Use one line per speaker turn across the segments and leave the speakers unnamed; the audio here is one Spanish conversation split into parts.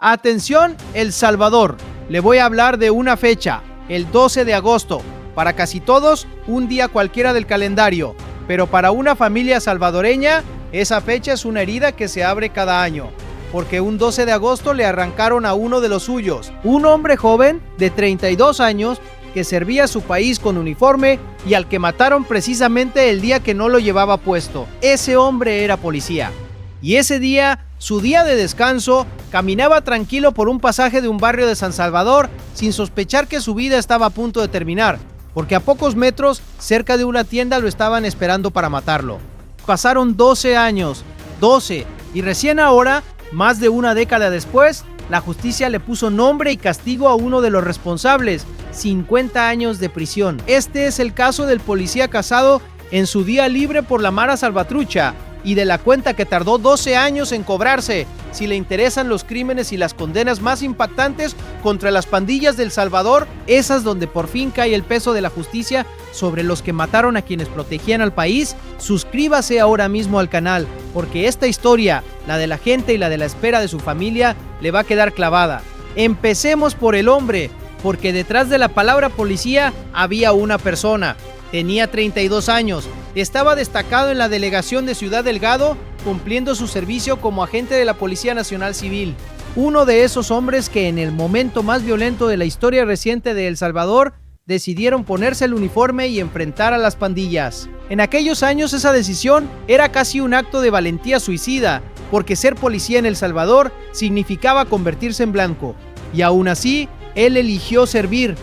Atención, El Salvador. Le voy a hablar de una fecha, el 12 de agosto. Para casi todos, un día cualquiera del calendario. Pero para una familia salvadoreña, esa fecha es una herida que se abre cada año. Porque un 12 de agosto le arrancaron a uno de los suyos. Un hombre joven de 32 años que servía a su país con uniforme y al que mataron precisamente el día que no lo llevaba puesto. Ese hombre era policía. Y ese día, su día de descanso, caminaba tranquilo por un pasaje de un barrio de San Salvador sin sospechar que su vida estaba a punto de terminar, porque a pocos metros, cerca de una tienda, lo estaban esperando para matarlo. Pasaron 12 años, 12, y recién ahora, más de una década después, la justicia le puso nombre y castigo a uno de los responsables, 50 años de prisión. Este es el caso del policía casado en su día libre por la Mara Salvatrucha, y de la cuenta que tardó 12 años en cobrarse. Si le interesan los crímenes y las condenas más impactantes contra las pandillas del Salvador, esas donde por fin cae el peso de la justicia sobre los que mataron a quienes protegían al país, suscríbase ahora mismo al canal, porque esta historia, la de la gente y la de la espera de su familia, le va a quedar clavada. Empecemos por el hombre, porque detrás de la palabra policía había una persona. Tenía 32 años, estaba destacado en la delegación de Ciudad Delgado, cumpliendo su servicio como agente de la Policía Nacional Civil. Uno de esos hombres que en el momento más violento de la historia reciente de El Salvador, decidieron ponerse el uniforme y enfrentar a las pandillas. En aquellos años esa decisión era casi un acto de valentía suicida, porque ser policía en El Salvador significaba convertirse en blanco. Y aún así, él eligió servir.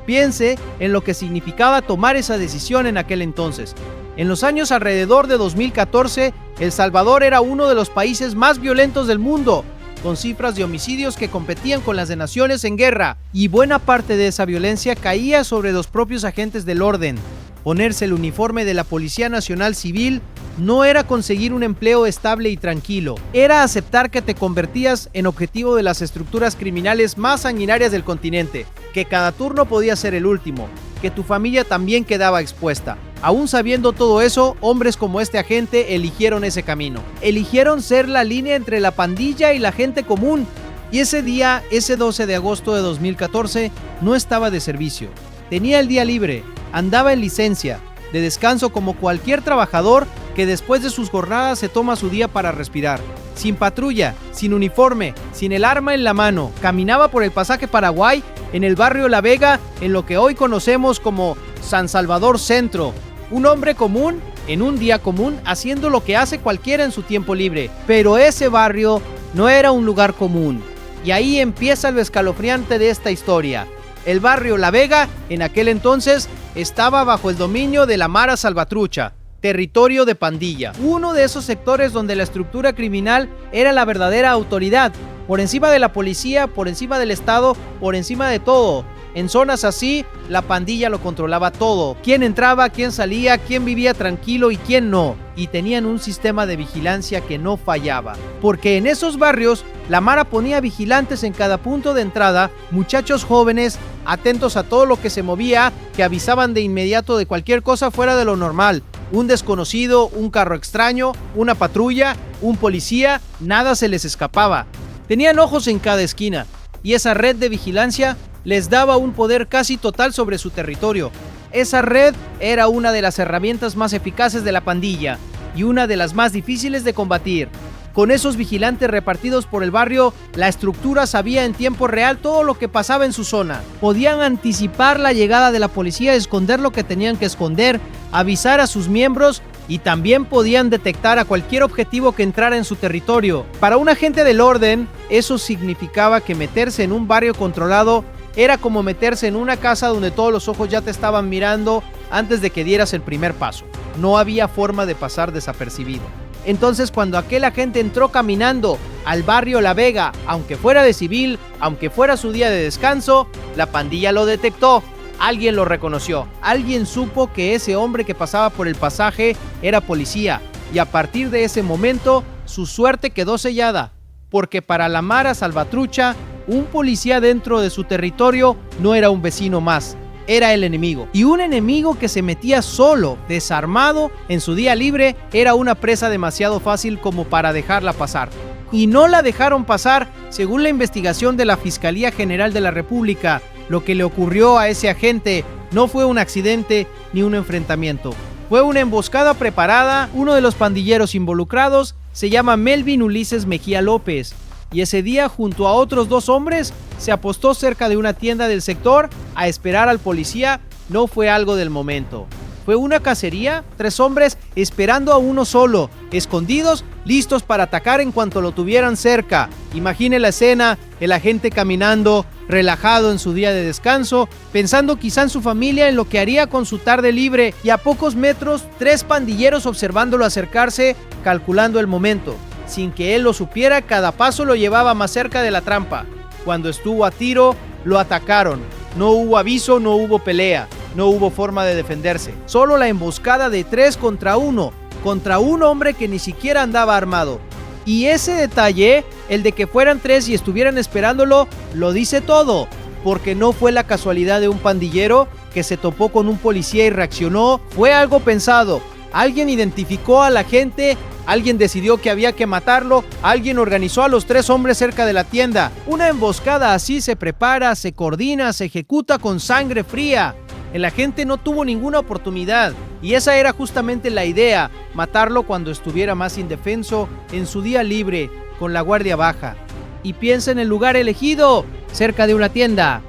Piense en lo que significaba tomar esa decisión en aquel entonces. En los años alrededor de 2014, El Salvador era uno de los países más violentos del mundo, con cifras de homicidios que competían con las de naciones en guerra, y buena parte de esa violencia caía sobre los propios agentes del orden. Ponerse el uniforme de la Policía Nacional Civil no era conseguir un empleo estable y tranquilo, era aceptar que te convertías en objetivo de las estructuras criminales más sanguinarias del continente, que cada turno podía ser el último, que tu familia también quedaba expuesta. Aún sabiendo todo eso, hombres como este agente eligieron ese camino. Eligieron ser la línea entre la pandilla y la gente común. Y ese día, ese 12 de agosto de 2014, no estaba de servicio. Tenía el día libre, andaba en licencia, de descanso como cualquier trabajador que después de sus jornadas se toma su día para respirar. Sin patrulla, sin uniforme, sin el arma en la mano, caminaba por el pasaje Paraguay en el barrio La Vega, en lo que hoy conocemos como San Salvador Centro. Un hombre común, en un día común, haciendo lo que hace cualquiera en su tiempo libre. Pero ese barrio no era un lugar común. Y ahí empieza lo escalofriante de esta historia. El barrio La Vega, en aquel entonces, estaba bajo el dominio de la Mara Salvatrucha, territorio de pandilla. Uno de esos sectores donde la estructura criminal era la verdadera autoridad, por encima de la policía, por encima del Estado, por encima de todo. En zonas así, la pandilla lo controlaba todo. Quién entraba, quién salía, quién vivía tranquilo y quién no. Y tenían un sistema de vigilancia que no fallaba. Porque en esos barrios, la Mara ponía vigilantes en cada punto de entrada, muchachos jóvenes, atentos a todo lo que se movía, que avisaban de inmediato de cualquier cosa fuera de lo normal. Un desconocido, un carro extraño, una patrulla, un policía, nada se les escapaba. Tenían ojos en cada esquina, y esa red de vigilancia les daba un poder casi total sobre su territorio. Esa red era una de las herramientas más eficaces de la pandilla y una de las más difíciles de combatir. Con esos vigilantes repartidos por el barrio, la estructura sabía en tiempo real todo lo que pasaba en su zona. Podían anticipar la llegada de la policía, esconder lo que tenían que esconder, avisar a sus miembros y también podían detectar a cualquier objetivo que entrara en su territorio. Para un agente del orden, eso significaba que meterse en un barrio controlado era como meterse en una casa donde todos los ojos ya te estaban mirando antes de que dieras el primer paso. No había forma de pasar desapercibido. Entonces, cuando aquel agente entró caminando al barrio La Vega, aunque fuera de civil, aunque fuera su día de descanso, la pandilla lo detectó. Alguien lo reconoció. Alguien supo que ese hombre que pasaba por el pasaje era policía. Y a partir de ese momento, su suerte quedó sellada. Porque para la Mara Salvatrucha, un policía dentro de su territorio no era un vecino más, era el enemigo. Y un enemigo que se metía solo, desarmado, en su día libre, era una presa demasiado fácil como para dejarla pasar. y no la dejaron pasar, según la investigación de la Fiscalía General de la República. Lo que le ocurrió a ese agente no fue un accidente ni un enfrentamiento. Fue una emboscada preparada. Uno de los pandilleros involucrados se llama Melvin Ulises Mejía López, y ese día, junto a otros 2 hombres, se apostó cerca de una tienda del sector a esperar al policía. No fue algo del momento. Fue una cacería, 3 hombres esperando a uno solo, escondidos, listos para atacar en cuanto lo tuvieran cerca. Imagine la escena, el agente caminando, relajado en su día de descanso, pensando quizá en su familia, en lo que haría con su tarde libre, y a pocos metros, 3 pandilleros observándolo acercarse, calculando el momento. Sin que él lo supiera, cada paso lo llevaba más cerca de la trampa. Cuando estuvo a tiro, lo atacaron. No hubo aviso, no hubo pelea. No hubo forma de defenderse, solo la emboscada de 3 contra 1, contra un hombre que ni siquiera andaba armado. Y ese detalle, el de que fueran 3 y estuvieran esperándolo, lo dice todo, porque no fue la casualidad de un pandillero que se topó con un policía y reaccionó. Fue algo pensado. Alguien identificó a la gente, alguien decidió que había que matarlo, alguien organizó a los 3 hombres cerca de la tienda. Una emboscada así se prepara, se coordina, se ejecuta con sangre fría. El agente no tuvo ninguna oportunidad, y esa era justamente la idea, matarlo cuando estuviera más indefenso, en su día libre, con la guardia baja. Y piensa en el lugar elegido, cerca de una tienda.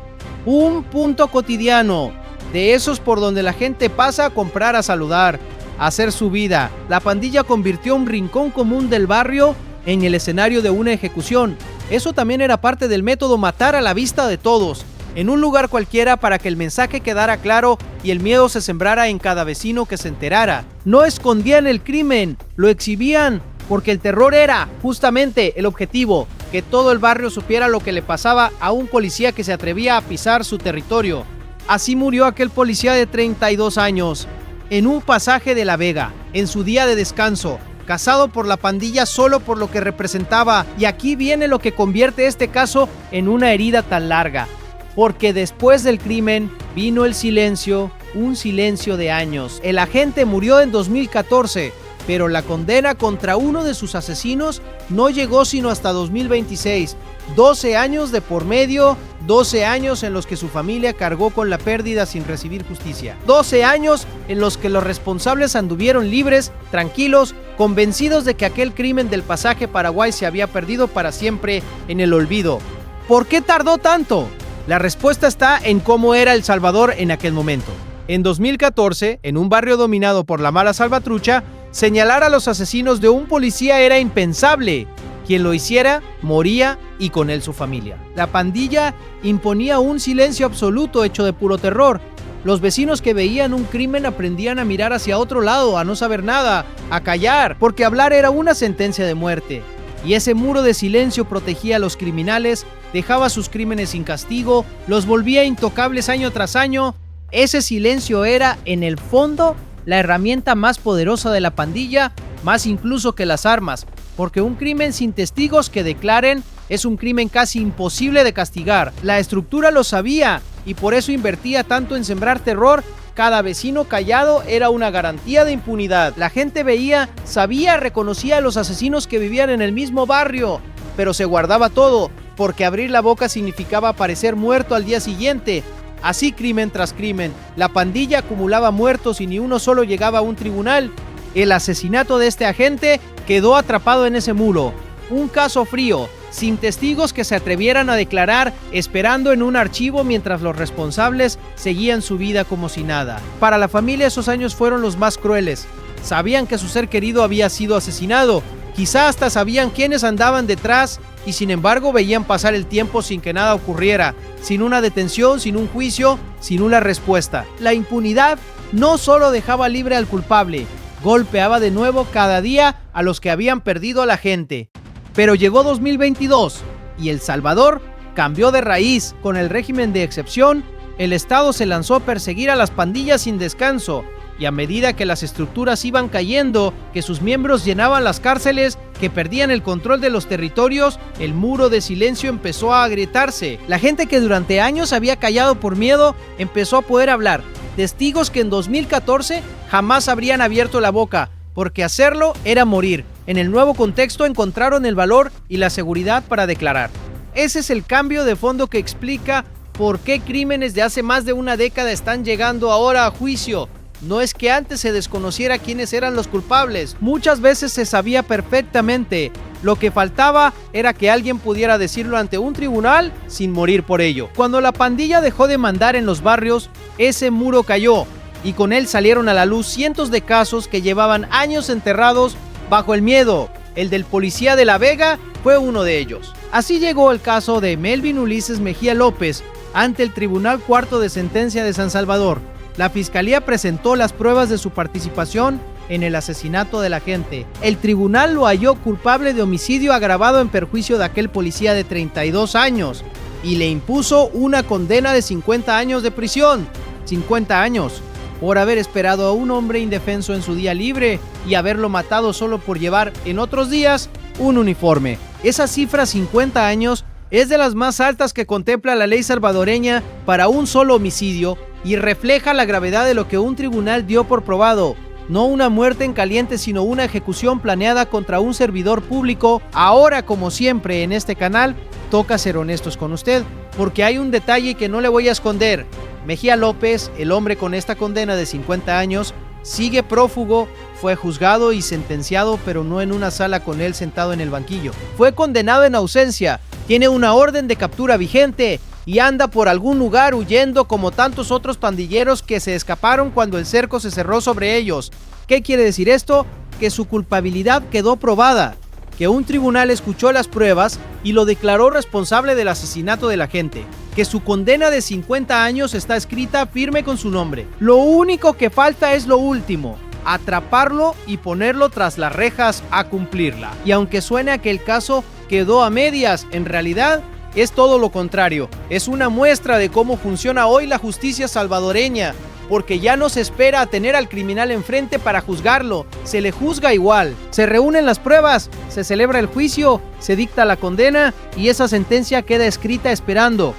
Un punto cotidiano, de esos por donde la gente pasa a comprar, a saludar, a hacer su vida. La pandilla convirtió un rincón común del barrio en el escenario de una ejecución. Eso también era parte del método, matar a la vista de todos, en un lugar cualquiera, para que el mensaje quedara claro y el miedo se sembrara en cada vecino que se enterara. No escondían el crimen, lo exhibían, porque el terror era justamente el objetivo, que todo el barrio supiera lo que le pasaba a un policía que se atrevía a pisar su territorio. Así murió aquel policía de 32 años, en un pasaje de La Vega, en su día de descanso, cazado por la pandilla solo por lo que representaba. Y aquí viene lo que convierte este caso en una herida tan larga. Porque después del crimen vino el silencio, un silencio de años. El agente murió en 2014, pero la condena contra uno de sus asesinos no llegó sino hasta 2026. 12 años de por medio, 12 años en los que su familia cargó con la pérdida sin recibir justicia. 12 años en los que los responsables anduvieron libres, tranquilos, convencidos de que aquel crimen del pasaje Paraguay se había perdido para siempre en el olvido. ¿Por qué tardó tanto? La respuesta está en cómo era El Salvador en aquel momento. En 2014, en un barrio dominado por la mala salvatrucha, señalar a los asesinos de un policía era impensable. Quien lo hiciera, moría, y con él su familia. La pandilla imponía un silencio absoluto hecho de puro terror. Los vecinos que veían un crimen aprendían a mirar hacia otro lado, a no saber nada, a callar, porque hablar era una sentencia de muerte. Y ese muro de silencio protegía a los criminales, dejaba sus crímenes sin castigo, los volvía intocables año tras año. Ese silencio era, en el fondo, la herramienta más poderosa de la pandilla, más incluso que las armas, porque un crimen sin testigos que declaren es un crimen casi imposible de castigar. La estructura lo sabía y por eso invertía tanto en sembrar terror. Cada vecino callado era una garantía de impunidad. La gente veía, sabía, reconocía a los asesinos que vivían en el mismo barrio, pero se guardaba todo, porque abrir la boca significaba aparecer muerto al día siguiente. Así, crimen tras crimen, la pandilla acumulaba muertos y ni uno solo llegaba a un tribunal. El asesinato de este agente quedó atrapado en ese muro. Un caso frío, sin testigos que se atrevieran a declarar, esperando en un archivo mientras los responsables seguían su vida como si nada. Para la familia esos años fueron los más crueles. Sabían que su ser querido había sido asesinado, quizá hasta sabían quiénes andaban detrás, y sin embargo veían pasar el tiempo sin que nada ocurriera, sin una detención, sin un juicio, sin una respuesta. La impunidad no solo dejaba libre al culpable, golpeaba de nuevo cada día a los que habían perdido a la gente. Pero llegó 2022 y El Salvador cambió de raíz. Con el régimen de excepción, el Estado se lanzó a perseguir a las pandillas sin descanso, y a medida que las estructuras iban cayendo, que sus miembros llenaban las cárceles, que perdían el control de los territorios, el muro de silencio empezó a agrietarse. La gente que durante años había callado por miedo empezó a poder hablar. Testigos que en 2014 jamás habrían abierto la boca, porque hacerlo era morir. En el nuevo contexto encontraron el valor y la seguridad para declarar. Ese es el cambio de fondo que explica por qué crímenes de hace más de una década están llegando ahora a juicio. No es que antes se desconociera quiénes eran los culpables, muchas veces se sabía perfectamente. Lo que faltaba era que alguien pudiera decirlo ante un tribunal sin morir por ello. Cuando la pandilla dejó de mandar en los barrios, ese muro cayó y con él salieron a la luz cientos de casos que llevaban años enterrados bajo el miedo. El del policía de La Vega fue uno de ellos. Así llegó el caso de Melvin Ulises Mejía López ante el Tribunal Cuarto de Sentencia de San Salvador. La fiscalía presentó las pruebas de su participación en el asesinato del agente. El tribunal lo halló culpable de homicidio agravado en perjuicio de aquel policía de 32 años y le impuso una condena de 50 años de prisión. 50 años por haber esperado a un hombre indefenso en su día libre y haberlo matado solo por llevar en otros días un uniforme. Esa cifra, 50 años, es de las más altas que contempla la ley salvadoreña para un solo homicidio y refleja la gravedad de lo que un tribunal dio por probado. No una muerte en caliente, sino una ejecución planeada contra un servidor público. Ahora, como siempre en este canal, toca ser honestos con usted, porque hay un detalle que no le voy a esconder. Mejía López, el hombre con esta condena de 50 años, sigue prófugo, fue juzgado y sentenciado, pero no en una sala con él sentado en el banquillo. Fue condenado en ausencia, tiene una orden de captura vigente y anda por algún lugar huyendo como tantos otros pandilleros que se escaparon cuando el cerco se cerró sobre ellos. ¿Qué quiere decir esto? Que su culpabilidad quedó probada, que un tribunal escuchó las pruebas y lo declaró responsable del asesinato del agente, que su condena de 50 años está escrita firme con su nombre. Lo único que falta es lo último: atraparlo y ponerlo tras las rejas a cumplirla. Y aunque suene a que el caso quedó a medias, en realidad es todo lo contrario. Es una muestra de cómo funciona hoy la justicia salvadoreña, porque ya no se espera a tener al criminal enfrente para juzgarlo, se le juzga igual. Se reúnen las pruebas, se celebra el juicio, se dicta la condena y esa sentencia queda escrita esperando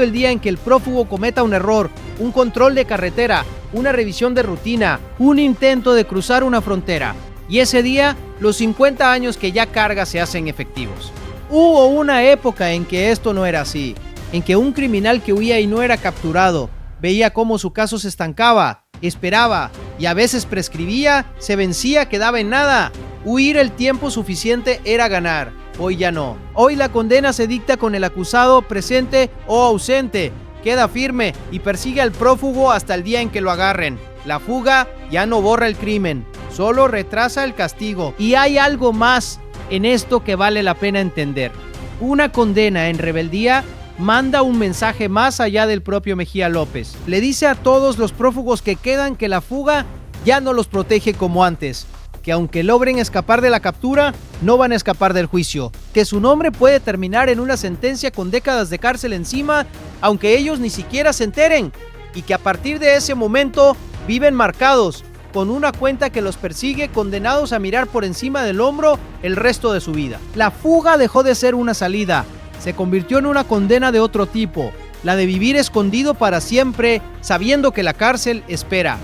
el día en que el prófugo cometa un error, un control de carretera, una revisión de rutina, un intento de cruzar una frontera. Y ese día, los 50 años que ya carga se hacen efectivos. Hubo una época en que esto no era así, en que un criminal que huía y no era capturado, veía cómo su caso se estancaba, esperaba y a veces prescribía, se vencía, quedaba en nada. Huir el tiempo suficiente era ganar. Hoy ya no. Hoy la condena se dicta con el acusado presente o ausente. Queda firme y persigue al prófugo hasta el día en que lo agarren. La fuga ya no borra el crimen, solo retrasa el castigo. Y hay algo más en esto que vale la pena entender. Una condena en rebeldía manda un mensaje más allá del propio Mejía López. Le dice a todos los prófugos que quedan que la fuga ya no los protege como antes, que aunque logren escapar de la captura, no van a escapar del juicio, que su nombre puede terminar en una sentencia con décadas de cárcel encima, aunque ellos ni siquiera se enteren, y que a partir de ese momento viven marcados, con una cuenta que los persigue, condenados a mirar por encima del hombro el resto de su vida. La fuga dejó de ser una salida, se convirtió en una condena de otro tipo, la de vivir escondido para siempre, sabiendo que la cárcel espera.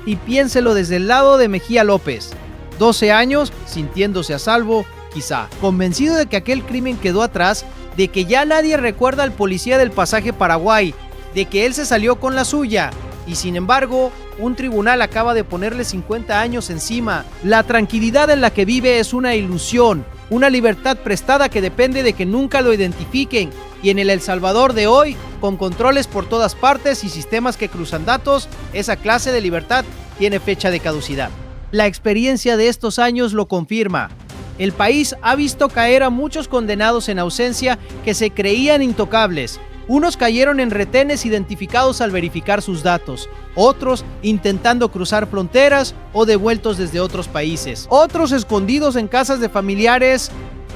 Y piénselo desde el lado de Mejía López. 12 años sintiéndose a salvo, quizá, convencido de que aquel crimen quedó atrás, de que ya nadie recuerda al policía del pasaje Paraguay, de que él se salió con la suya, y sin embargo, un tribunal acaba de ponerle 50 años encima. La tranquilidad en la que vive es una ilusión, una libertad prestada que depende de que nunca lo identifiquen, y en El Salvador de hoy, con controles por todas partes y sistemas que cruzan datos, esa clase de libertad tiene fecha de caducidad. La experiencia de estos años lo confirma. El país ha visto caer a muchos condenados en ausencia que se creían intocables. Unos cayeron en retenes identificados al verificar sus datos, otros intentando cruzar fronteras o devueltos desde otros países, otros escondidos en casas de familiares,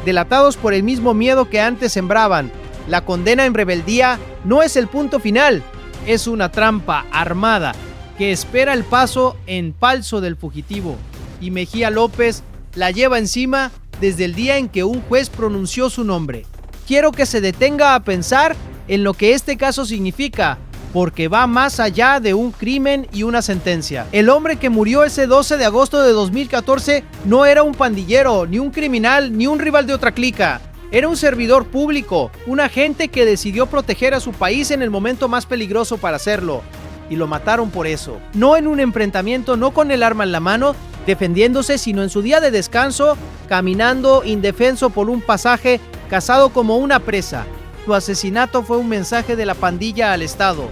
delatados por el mismo miedo que antes sembraban. La condena en rebeldía no es el punto final, es una trampa armada que espera el paso en falso del fugitivo, y Mejía López la lleva encima desde el día en que un juez pronunció su nombre. Quiero que se detenga a pensar en lo que este caso significa, porque va más allá de un crimen y una sentencia. El hombre que murió ese 12 de agosto de 2014 no era un pandillero, ni un criminal, ni un rival de otra clica. Era un servidor público, un agente que decidió proteger a su país en el momento más peligroso para hacerlo. Y lo mataron por eso. No en un enfrentamiento, no con el arma en la mano, defendiéndose, sino en su día de descanso, caminando indefenso por un pasaje, cazado como una presa. Su asesinato fue un mensaje de la pandilla al Estado.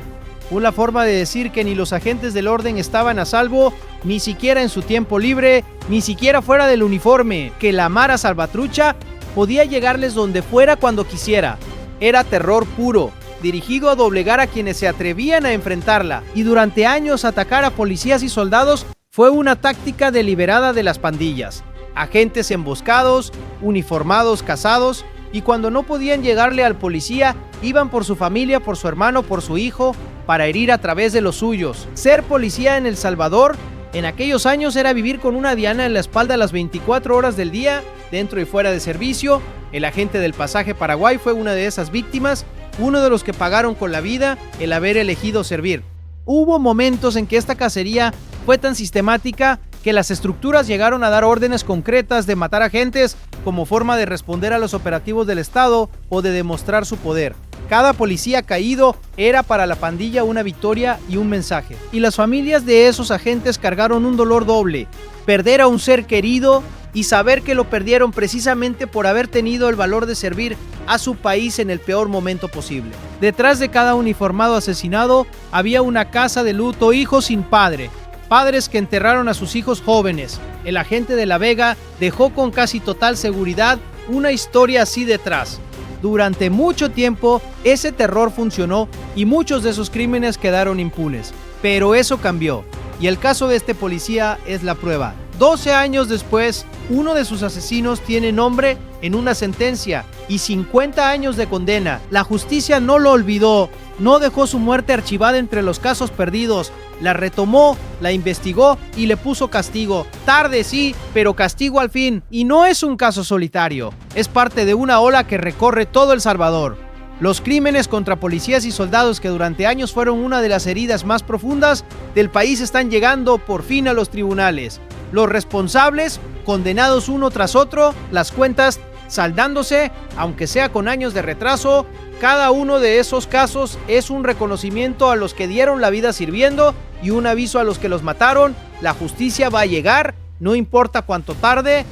Una forma de decir que ni los agentes del orden estaban a salvo, ni siquiera en su tiempo libre, ni siquiera fuera del uniforme, que la Mara Salvatrucha podía llegarles donde fuera cuando quisiera. Era terror puro, dirigido a doblegar a quienes se atrevían a enfrentarla, y durante años atacar a policías y soldados fue una táctica deliberada de las pandillas. Agentes emboscados, uniformados cazados, y cuando no podían llegarle al policía, iban por su familia, por su hermano, por su hijo, para herir a través de los suyos. Ser policía en El Salvador en aquellos años era vivir con una diana en la espalda las 24 horas del día, dentro y fuera de servicio. El agente del pasaje Paraguay fue una de esas víctimas, uno de los que pagaron con la vida el haber elegido servir. Hubo momentos en que esta cacería fue tan sistemática que las estructuras llegaron a dar órdenes concretas de matar agentes como forma de responder a los operativos del Estado o de demostrar su poder. Cada policía caído era para la pandilla una victoria y un mensaje. Y las familias de esos agentes cargaron un dolor doble: perder a un ser querido y saber que lo perdieron precisamente por haber tenido el valor de servir a su país en el peor momento posible. Detrás de cada uniformado asesinado había una casa de luto, hijos sin padre, padres que enterraron a sus hijos jóvenes. El agente de La Vega dejó con casi total seguridad una historia así detrás. Durante mucho tiempo ese terror funcionó y muchos de esos crímenes quedaron impunes. Pero eso cambió, y el caso de este policía es la prueba. 12 años después, uno de sus asesinos tiene nombre en una sentencia y 50 años de condena. La justicia no lo olvidó, no dejó su muerte archivada entre los casos perdidos, la retomó, la investigó y le puso castigo. Tarde sí, pero castigo al fin. Y no es un caso solitario, es parte de una ola que recorre todo El Salvador. Los crímenes contra policías y soldados, que durante años fueron una de las heridas más profundas del país, están llegando por fin a los tribunales. Los responsables, condenados uno tras otro, las cuentas saldándose, aunque sea con años de retraso. Cada uno de esos casos es un reconocimiento a los que dieron la vida sirviendo y un aviso a los que los mataron. La justicia va a llegar, no importa cuánto tarde.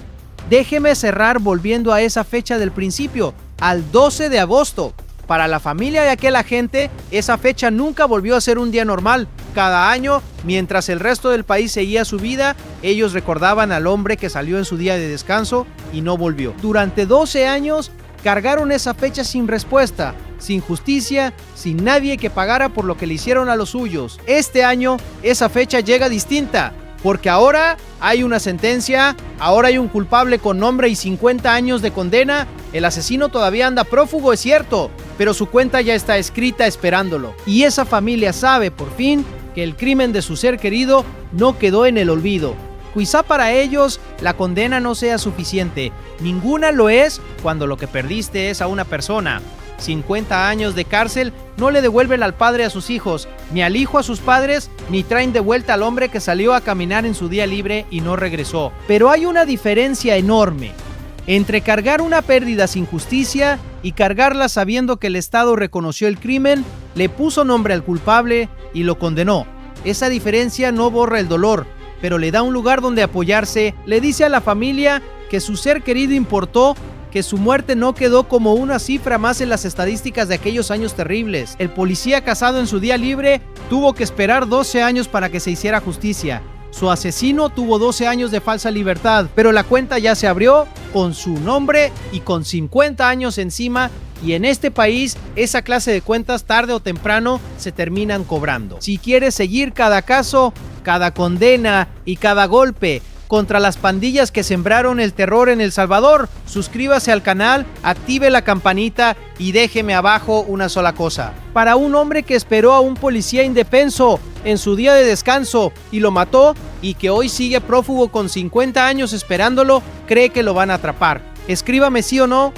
Déjeme cerrar volviendo a esa fecha del principio, al 12 de agosto. Para la familia de aquel agente, esa fecha nunca volvió a ser un día normal. Cada año, mientras el resto del país seguía su vida, ellos recordaban al hombre que salió en su día de descanso y no volvió. Durante 12 años, cargaron esa fecha sin respuesta, sin justicia, sin nadie que pagara por lo que le hicieron a los suyos. Este año, esa fecha llega distinta, porque ahora hay una sentencia, ahora hay un culpable con nombre y 50 años de condena. El asesino todavía anda prófugo, es cierto, pero su cuenta ya está escrita esperándolo. Y esa familia sabe, por fin, que el crimen de su ser querido no quedó en el olvido. Quizá para ellos la condena no sea suficiente. Ninguna lo es cuando lo que perdiste es a una persona. 50 años de cárcel no le devuelven al padre a sus hijos, ni al hijo a sus padres, ni traen de vuelta al hombre que salió a caminar en su día libre y no regresó. Pero hay una diferencia enorme entre cargar una pérdida sin justicia y cargarla sabiendo que el Estado reconoció el crimen, le puso nombre al culpable y lo condenó. Esa diferencia no borra el dolor, pero le da un lugar donde apoyarse. Le dice a la familia que su ser querido importó, que su muerte no quedó como una cifra más en las estadísticas de aquellos años terribles. El policía casado en su día libre tuvo que esperar 12 años para que se hiciera justicia. Su asesino tuvo 12 años de falsa libertad, pero la cuenta ya se abrió con su nombre y con 50 años encima. Y en este país, esa clase de cuentas tarde o temprano se terminan cobrando. Si quieres seguir cada caso, cada condena y cada golpe contra las pandillas que sembraron el terror en El Salvador, suscríbase al canal, active la campanita y déjeme abajo una sola cosa. Para un hombre que esperó a un policía indefenso en su día de descanso y lo mató, y que hoy sigue prófugo con 50 años esperándolo, cree que lo van a atrapar. Escríbame sí o no.